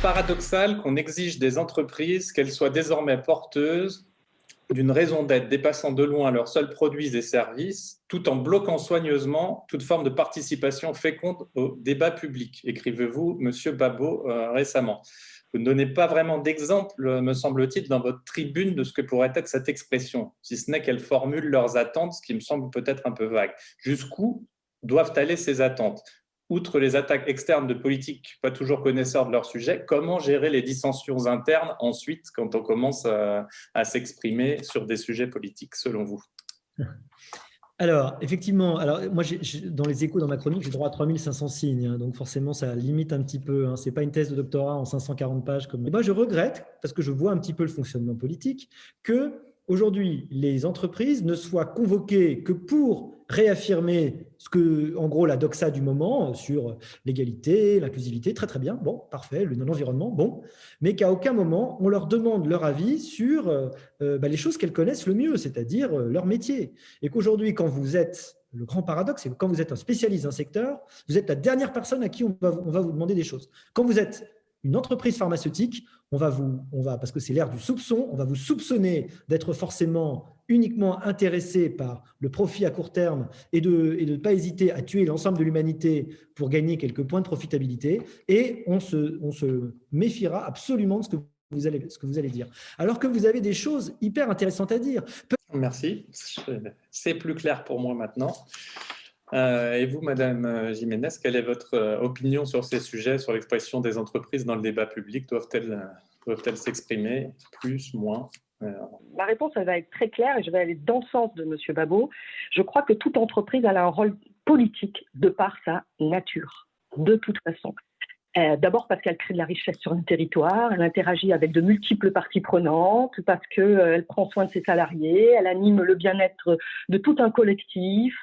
paradoxal qu'on exige des entreprises qu'elles soient désormais porteuses d'une raison d'être dépassant de loin leurs seuls produits et services, tout en bloquant soigneusement toute forme de participation féconde au débat public, écrivez-vous, Monsieur Babot, récemment. Vous ne donnez pas vraiment d'exemple, me semble-t-il, dans votre tribune de ce que pourrait être cette expression, si ce n'est qu'elles formulent leurs attentes, ce qui me semble peut-être un peu vague. Jusqu'où doivent aller ces attentes ? Outre les attaques externes de politiques pas toujours connaisseurs de leur sujet, comment gérer les dissensions internes ensuite quand on commence à s'exprimer sur des sujets politiques, selon vous ? Alors, effectivement, moi, dans les échos, dans ma chronique, j'ai droit à 3500 signes, hein, donc forcément, ça limite un petit peu. Hein, ce n'est pas une thèse de doctorat en 540 pages. Et moi, je regrette, parce que je vois un petit peu le fonctionnement politique, qu'aujourd'hui, les entreprises ne soient convoquées que pour réaffirmer ce que, en gros, la doxa du moment sur l'égalité, l'inclusivité, très très bien, bon, parfait, l'environnement, bon, mais qu'à aucun moment on leur demande leur avis sur les choses qu'elles connaissent le mieux, c'est-à-dire leur métier. Et qu'aujourd'hui, quand vous êtes, le grand paradoxe, c'est que quand vous êtes un spécialiste d'un secteur, vous êtes la dernière personne à qui on va vous demander des choses. Quand vous êtes une entreprise pharmaceutique, parce que c'est l'ère du soupçon, on va vous soupçonner d'être forcément uniquement intéressé par le profit à court terme et de ne pas hésiter à tuer l'ensemble de l'humanité pour gagner quelques points de profitabilité, et on se méfiera absolument de ce que vous allez dire. Alors que vous avez des choses hyper intéressantes à dire. Merci, c'est plus clair pour moi maintenant. Et vous, Madame Jiménez, quelle est votre opinion sur ces sujets, sur l'expression des entreprises dans le débat public ? Doivent-elles s'exprimer plus, moins ? Ma réponse, elle va être très claire et je vais aller dans le sens de M. Babot. Je crois que toute entreprise a un rôle politique de par sa nature, de toute façon. D'abord parce qu'elle crée de la richesse sur un territoire, elle interagit avec de multiples parties prenantes, parce qu'elle prend soin de ses salariés, elle anime le bien-être de tout un collectif,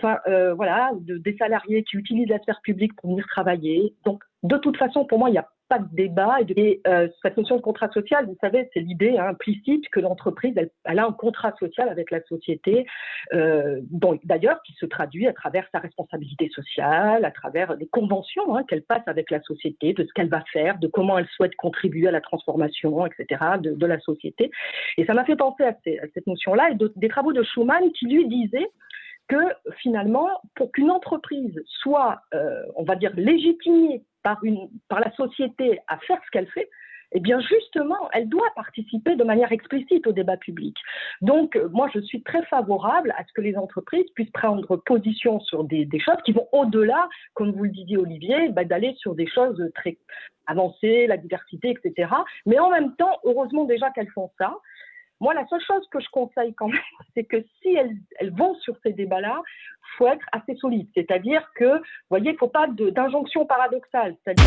des salariés qui utilisent la sphère publique pour venir travailler. Donc, de toute façon, pour moi, il n'y a pas de débat. Et cette notion de contrat social, vous savez, c'est l'idée implicite que l'entreprise, elle a un contrat social avec la société, d'ailleurs, qui se traduit à travers sa responsabilité sociale, à travers les conventions qu'elle passe avec la société, de ce qu'elle va faire, de comment elle souhaite contribuer à la transformation, etc., de la société. Et ça m'a fait penser à cette notion-là et des travaux de Schuman qui lui disaient que finalement, pour qu'une entreprise soit, on va dire, légitimée par la société à faire ce qu'elle fait, eh bien justement, elle doit participer de manière explicite au débat public. Donc, moi, je suis très favorable à ce que les entreprises puissent prendre position sur des choses qui vont au-delà, comme vous le disiez, Olivier, d'aller sur des choses très avancées, la diversité, etc. Mais en même temps, heureusement déjà qu'elles font ça. Moi, la seule chose que je conseille quand même, c'est que si elles vont sur ces débats-là, il faut être assez solide. C'est-à-dire que, vous voyez, il ne faut pas d'injonction paradoxale. C'est-à-dire